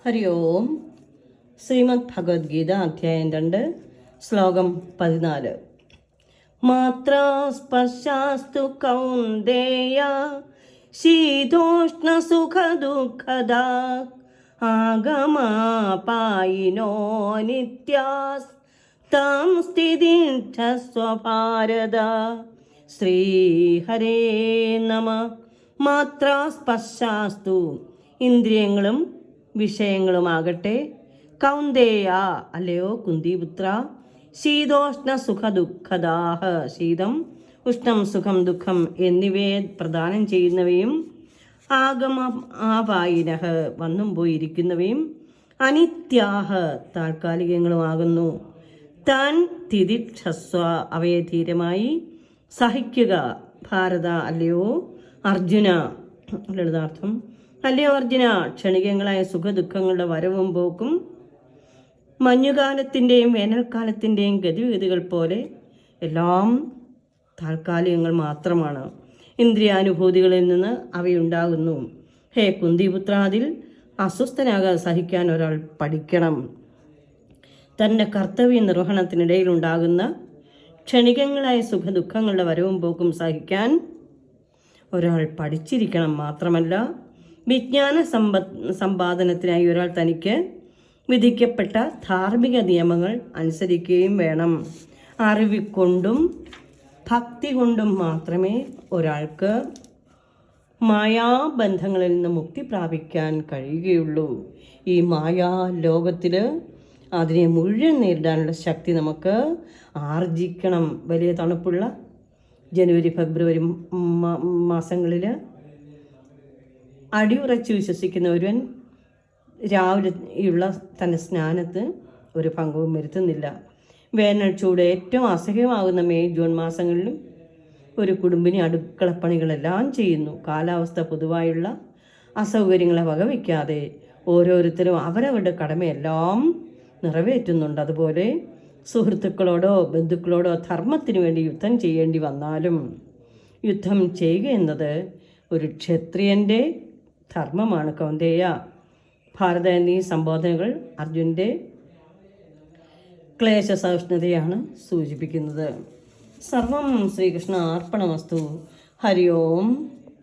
ഹരി ഓം. ശ്രീമദ് ഭഗവത്ഗീത അധ്യായം 2 ശ്ലോകം 14. മാത്രാ സ്പർശാസ്തു കൗന്ദേയ ശീതോഷ്ണ സുഖ ദുഃഖദാ ആഗമാപായിനോ നിത്യാസ് താം സ്ഥിതിഷ്ഠസ്വ ഭാരത. ശ്രീഹരേ നമ. മാത്രാ സ്പർശാസ്തു ഇന്ദ്രിയങ്ങളും വിഷയങ്ങളുമാകട്ടെ, കൗന്ദേയ അല്ലയോ കുന്തിപുത്ര, ശീതോഷ്ണ സുഖ ദുഃഖദാഹ ശീതം ഉഷ്ണം സുഖം ദുഃഖം എന്നിവയെ പ്രദാനം ചെയ്യുന്നവയും ആഗമ ആപായിനഹ വന്നും പോയിരിക്കുന്നവയും അനിത്യാഹ താൽക്കാലികങ്ങളുമാകുന്നു. താൻ തിദിക്ഷസ്വ അവയെ ധീരമായി സഹിക്കുക. ഭാരത അല്ലയോ അർജുന. ലളിതാർത്ഥം: അല്ലയോ അർജുന, ക്ഷണികങ്ങളായ സുഖദുഃഖങ്ങളുടെ വരവും പോക്കും മഞ്ഞുകാലത്തിൻ്റെയും വേനൽക്കാലത്തിൻ്റെയും ഗതിവിഗതികൾ പോലെ എല്ലാം താൽക്കാലികങ്ങൾ മാത്രമാണ്. ഇന്ദ്രിയാനുഭൂതികളിൽ നിന്ന് അവയുണ്ടാകുന്നു. ഹേ കുന്തിപുത്ര, അതിൽ അസ്വസ്ഥനാകാതെ സഹിക്കാൻ ഒരാൾ പഠിക്കണം. തൻ്റെ കർത്തവ്യ നിർവഹണത്തിനിടയിലുണ്ടാകുന്ന ക്ഷണികങ്ങളായ സുഖദുഃഖങ്ങളുടെ വരവും പോക്കും സഹിക്കാൻ ഒരാൾ പഠിച്ചിരിക്കണം. മാത്രമല്ല, വിജ്ഞാന സമ്പാദനത്തിനായി ഒരാൾ തനിക്ക് വിധിക്കപ്പെട്ട ധാർമ്മിക നിയമങ്ങൾ അനുസരിക്കുകയും വേണം. അറിവ് കൊണ്ടും ഭക്തി കൊണ്ടും മാത്രമേ ഒരാൾക്ക് മായാബന്ധങ്ങളിൽ നിന്ന് മുക്തി പ്രാപിക്കാൻ കഴിയുകയുള്ളൂ. ഈ മായാ ലോകത്തിൽ അതിനെ മുഴുവൻ നേരിടാനുള്ള ശക്തി നമുക്ക് ആർജിക്കണം. വലിയ തണുപ്പുള്ള ജനുവരി ഫെബ്രുവരി മാസങ്ങളിൽ അടിയുറച്ച് വിശ്വസിക്കുന്ന ഒരുവൻ രാവിലെയുള്ള തൻ്റെ സ്നാനത്ത് ഒരു ഭംഗവും വരുത്തുന്നില്ല. വേനൽ ചൂട് ഏറ്റവും അസഹ്യമാകുന്ന മെയ് ജൂൺ മാസങ്ങളിലും ഒരു കുടുംബിനി അടുക്കളപ്പണികളെല്ലാം ചെയ്യുന്നു. കാലാവസ്ഥ പൊതുവായുള്ള അസൗകര്യങ്ങളെ വകവയ്ക്കാതെ ഓരോരുത്തരും അവരവരുടെ കടമയെല്ലാം നിറവേറ്റുന്നുണ്ട്. അതുപോലെ സുഹൃത്തുക്കളോടോ ബന്ധുക്കളോടോ ധർമ്മത്തിനു വേണ്ടി യുദ്ധം ചെയ്യേണ്ടി വന്നാലും യുദ്ധം ചെയ്യുക എന്നത് ഒരു ക്ഷത്രിയൻ്റെ ധർമ്മമാണ്. കൗന്ദേയ. ഭാരത എന്നീ സംബോധനകൾ അർജുൻ്റെ ക്ലേശസഹിഷ്ണുതയാണ് സൂചിപ്പിക്കുന്നത്. സർവം ശ്രീകൃഷ്ണ അർപ്പണമസ്തു. ഹരി ഓം.